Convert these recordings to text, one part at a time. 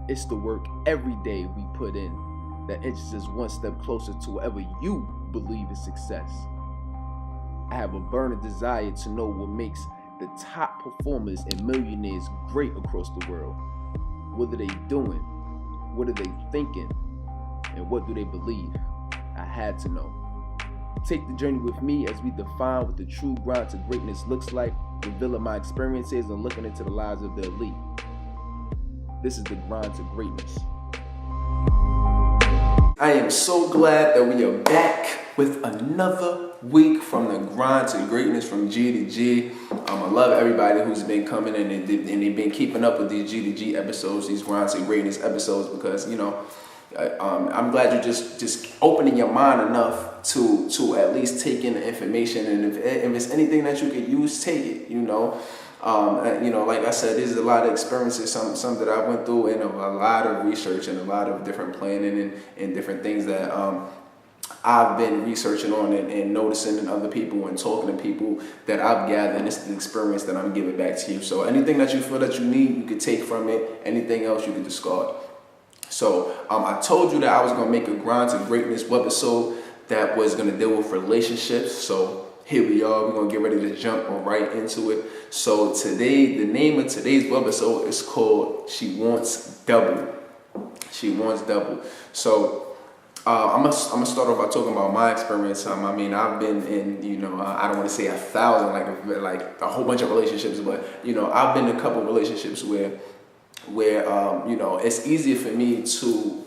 It's the work every day we put in that inches us one step closer to whatever you believe is success. I have a burning desire to know what makes the top performers and millionaires great across the world. What are they doing? What are they thinking? And what do they believe? I had to know. Take the journey with me as we define what the true grind to greatness looks like, revealing my experiences and looking into the lives of the elite. This is the grind to greatness. I am so glad that we are back with another week from the grind to greatness, from G to G. I love everybody who's been coming in and they've been keeping up with these G to G episodes, these grind to greatness episodes, because I'm glad you're just opening your mind enough to at least take in the information, and if it's anything that you could use, take it. Like I said, there's a lot of experiences, some that I went through, and a lot of research and a lot of different planning and different things that I've been researching on and noticing in other people and talking to people that I've gathered, and it's the experience that I'm giving back to you. So anything that you feel that you need, you could take from it. Anything else, you could discard. So I told you that I was going to make a grind to greatness webisode that was going to deal with relationships. So here we are. We're going to get ready to jump right into it. So today, the name of today's webisode is called She Wants Double. She Wants Double. So I'm gonna start off by talking about my experience. I've been in, I don't want to say 1,000, like a whole bunch of relationships, but I've been in a couple of relationships where it's easier for me to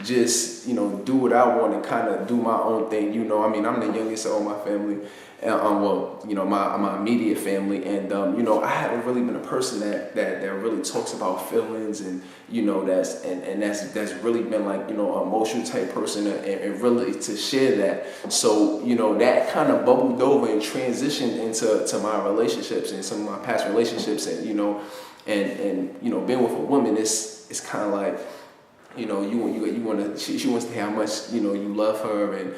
just do what I want and kind of do my own thing. I'm the youngest of all my family, and my immediate family, and I haven't really been a person that really talks about feelings, and that's really been like an emotional type person, and really to share that. So that kind of bubbled over and transitioned into my relationships and some of my past relationships, and being with a woman is kind of like, you want to. She wants to hear how much you love her, and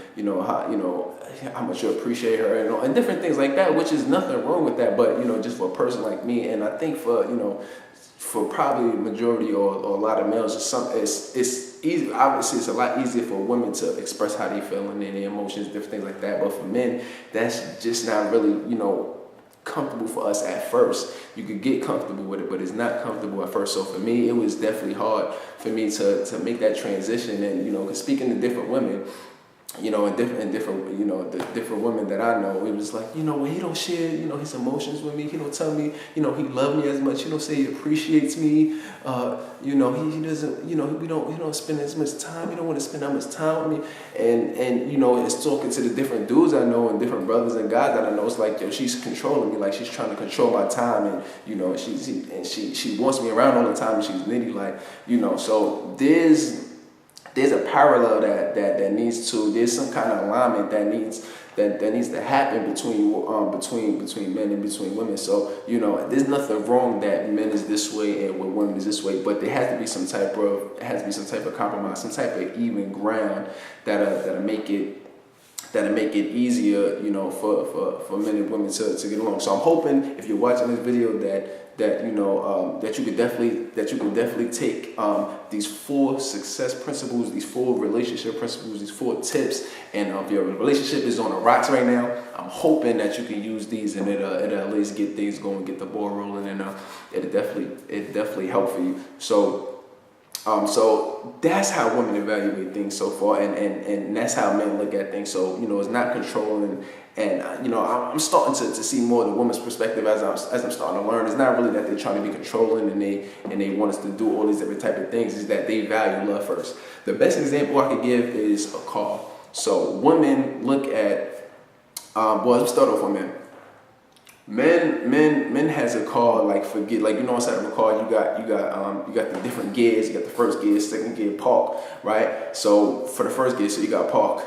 how much you appreciate her, and different things like that. Which is nothing wrong with that, but just for a person like me, and I think for probably the majority or a lot of males, it's easy. Obviously, it's a lot easier for women to express how they feel and their emotions, different things like that. But for men, that's just not really comfortable for us at first. You could get comfortable with it, but it's not comfortable at first. So for me, it was definitely hard for me to make that transition. And because speaking to different women, and the different women that I know, it was like, when he don't share, his emotions with me, he don't tell me, he love me as much, he don't say he appreciates me, he doesn't, he don't spend as much time, he don't want to spend that much time with me, and it's talking to the different dudes I know and different brothers and guys that I know, it's like, she's controlling me, like she's trying to control my time, and she wants me around all the time, and she's needy, like, so there's a parallel that needs to, there's some kind of alignment that needs to happen between men and between women. So there's nothing wrong that men is this way and with women is this way, but there has to be some type of compromise, some type of even ground that'll make it easier, for men and women to get along. So I'm hoping if you're watching this video that you could definitely take these 4 success principles, these 4 relationship principles, these 4 tips, and if your relationship is on the rocks right now, I'm hoping that you can use these, and it'll at least get things going, get the ball rolling, and it'll definitely help for you. So that's how women evaluate things so far, and that's how men look at things. So it's not controlling, and I'm starting to see more the woman's perspective as I'm starting to learn. It's not really that they're trying to be controlling and they want us to do all these different type of things. Is that they value love first. The best example I could give is a car. So women look at let's start off with men. Men has a car, like inside of a car you got the different gears. You got the first gear, second gear, park, right? So for the first gear, so you got park.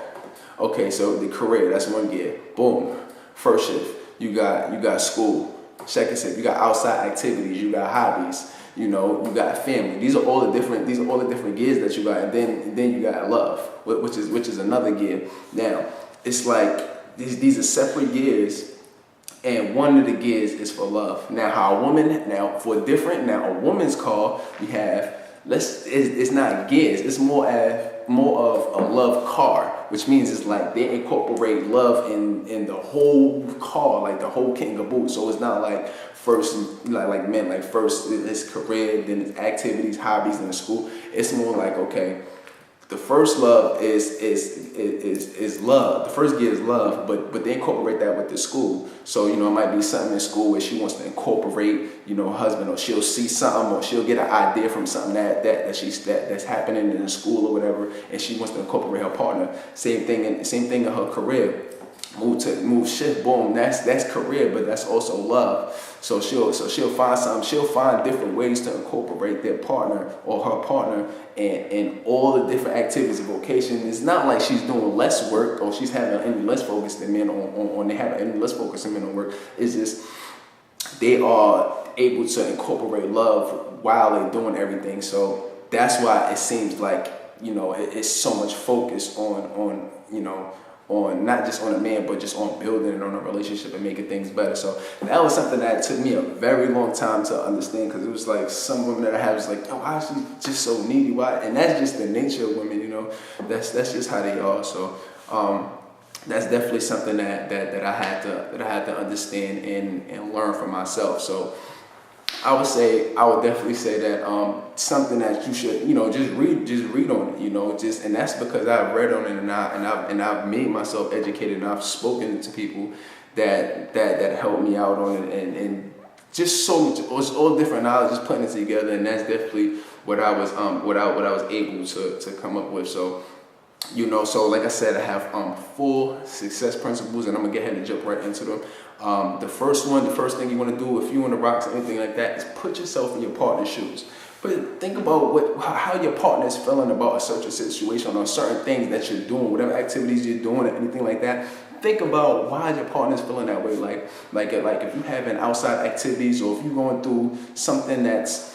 Okay, so the career, that's one gear. Boom. First shift, you got school. Second shift, you got outside activities, you got hobbies, you got family. These are all the different gears that you got, and then you got love, which is another gear. Now, it's like these are separate gears. and one of the gears is for love. Now, a woman's car, we have, it's not gears, it's more of a love car, which means it's like they incorporate love in the whole car, like the whole kit and caboodle. So it's not like first, like men, like first it's career, then it's activities, hobbies, and school. It's more like, okay, the first love is love. The first gear is love, but they incorporate that with the school. So, it might be something in school where she wants to incorporate, her husband, or she'll see something, or she'll get an idea from something that's happening in the school or whatever, and she wants to incorporate her partner. Same thing in her career. Move shift, boom, that's career, but that's also love. So she'll find different ways to incorporate their partner or her partner and all the different activities of vocation. It's not like she's doing less work or she's having any less focus than men on they have any less focus than men on work. It's just they are able to incorporate love while they're doing everything. So that's why it seems like, it's so much focus on not just on a man, but just on building and on a relationship and making things better. So that was something that took me a very long time to understand, because it was like some women that I have was like, why is she just so needy? Why? And that's just the nature of women, That's just how they are. So that's definitely something that I had to understand and learn for myself. So I would definitely say that something that you should, just read on it, and that's because I've read on it and I've made myself educated, and I've spoken to people that helped me out on it, and just so much, it's all different knowledge, just putting it together, and that's definitely what I was able to come up with. So so like I said, I have 4 success principles, and I'm gonna get ahead and jump right into them. The first thing you want to do if you're on the rocks or anything like that is put yourself in your partner's shoes. But think about how your partner is feeling about a certain situation or certain things that you're doing, whatever activities you're doing or anything like that. Think about why your partner is feeling that way. Like if you're having outside activities, or if you're going through something that's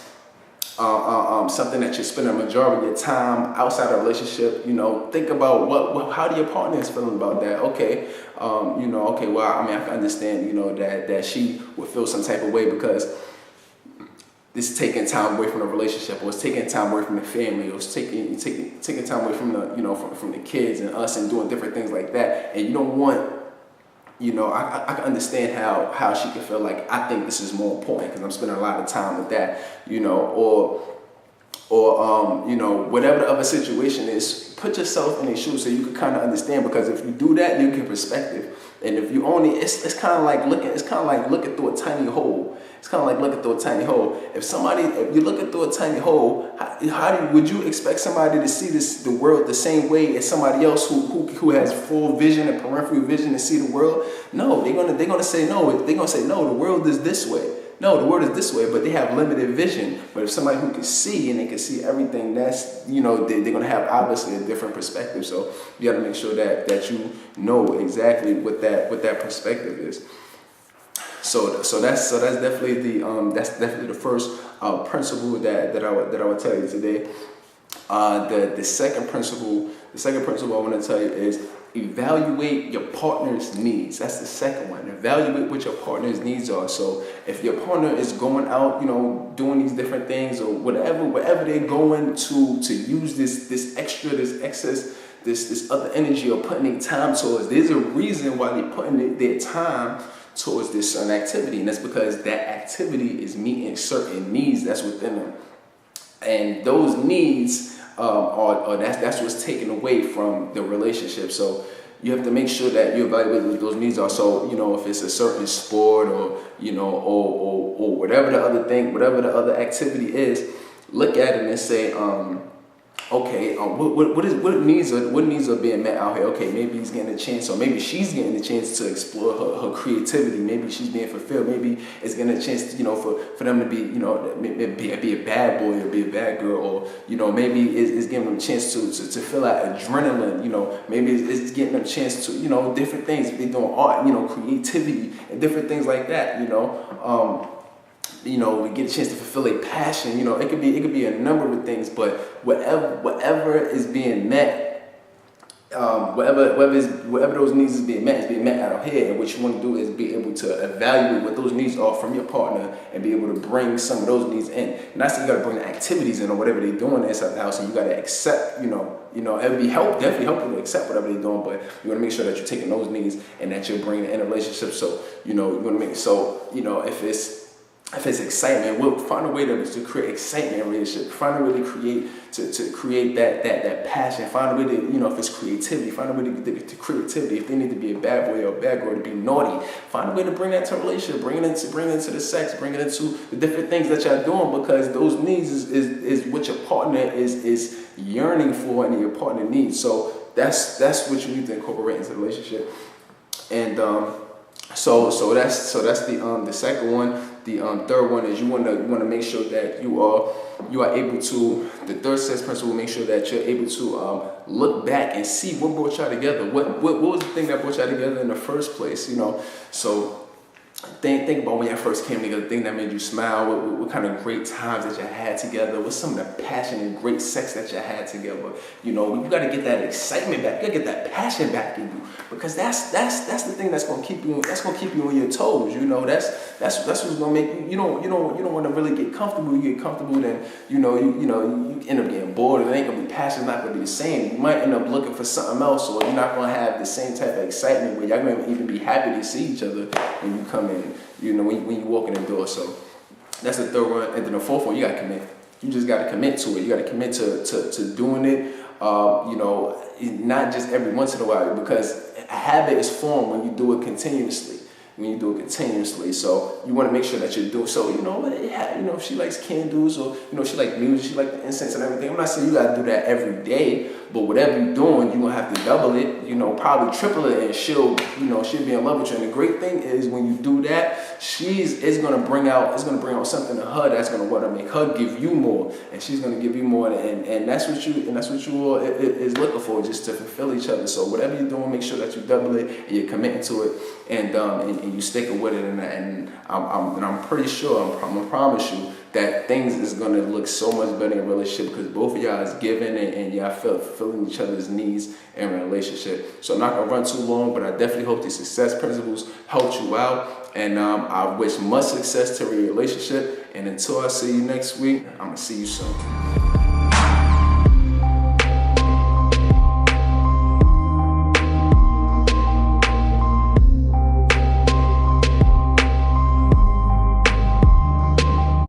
something that you're spending a majority of your time outside a relationship, think about how do your partner is feeling about that. Okay, I can understand, that she would feel some type of way because this is taking time away from the relationship, or it's taking time away from the family, or it's taking time away from the from the kids and us, and doing different things like that. And you don't want, I can understand how she could feel like, I think this is more important because I'm spending a lot of time with that, or whatever the other situation is. Put yourself in their shoes so you can kind of understand, because if you do that, you get perspective. And if you only, it's kind of like looking through a tiny hole. It's kind of like looking through a tiny hole. If you're looking through a tiny hole, would you expect somebody to see the world the same way as somebody else who has full vision and peripheral vision to see the world? No, they're gonna say no. They're gonna say no. The world is this way. No, the world is this way, but they have limited vision. But if somebody who can see and they can see everything, that's, they're going to have obviously a different perspective. So you got to make sure that you know exactly what that perspective is. So that's definitely the first principle that I would tell you today. The second principle I want to tell you is evaluate your partner's needs. That's the second one. Evaluate what your partner's needs are. So if your partner is going out, doing these different things, or wherever they're going to use this extra, this excess, this other energy, or putting their time towards, there's a reason why they're putting their time towards this certain activity, and that's because that activity is meeting certain needs that's within them, and those needs that's what's taken away from the relationship. So you have to make sure that you evaluate what those needs are. So if it's a certain sport, or or whatever the other activity is, look at it and say, okay, what needs are being met out here? Okay, maybe he's getting a chance, or maybe she's getting a chance to explore her creativity. Maybe she's being fulfilled. Maybe it's getting a chance to, for them to be, be a bad boy or be a bad girl, or maybe it's giving them a chance to feel that adrenaline. Maybe it's getting them a chance to, different things. If they're doing art, creativity and different things like that. We get a chance to fulfill a passion. It could be a number of things, but whatever is being met whatever those needs is being met out here. And what you want to do is be able to evaluate what those needs are from your partner and be able to bring some of those needs in. And that's you got to bring the activities in or whatever they're doing inside the house, and you got to accept, it would be definitely helpful to accept whatever they're doing, but you want to make sure that you're taking those needs and that you're bringing it in a relationship. So, you want to make, if it's excitement, we'll find a way to create excitement in a relationship. Find a way to create that passion. Find a way to, if it's creativity, find a way to creativity. If they need to be a bad boy or a bad girl to be naughty, find a way to bring that to a relationship. Bring it into the sex. Bring it into the different things that y'all doing, because those needs is what your partner is yearning for and your partner needs. So that's what you need to incorporate into the relationship. And so that's the second one. The third one is you want to make sure that you are able to, the third success principle, make sure that you're able to look back and see what brought y'all together. What was the thing that brought y'all together in the first place? So think about when y'all first came together, the thing that made you smile, what kind of great times that you had together, what's some of the passion and great sex that you had together. You got to get that excitement back, you got to get that passion back in you, because that's the thing that's going to keep you on your toes. That's what's going to make you don't want to really get comfortable. You get comfortable, then you end up getting bored, and it ain't going to be passion, not going to be the same. You might end up looking for something else, or you're not going to have the same type of excitement where y'all going to even be happy to see each other when you come in, when you walk in the door. So that's the third one. And then the fourth one, you got to commit. You just got to commit to it. You got to commit to doing it, not just every once in a while, because a habit is formed when you do it continuously. So you want to make sure that you're doing. So if she likes candles, or she like music, she like the incense and everything. I'm not saying you got to do that every day, but whatever you're doing, you're gonna have to double it. Probably triple it, and she'll be in love with you. And the great thing is, when you do that, it's gonna bring out something in her that's gonna want to make her give you more, and she's gonna give you more, and that's what you all is looking for, just to fulfill each other. So whatever you're doing, make sure that you double it and you're committing to it, and you stick with it, and I'm pretty sure, I'm gonna promise you that things is gonna look so much better in a relationship, because both of y'all is giving and y'all fulfilling each other's needs in a relationship. So I'm not gonna run too long, but I definitely hope these success principles helped you out, and I wish much success to your relationship. And until I see you next week, I'm gonna see you soon.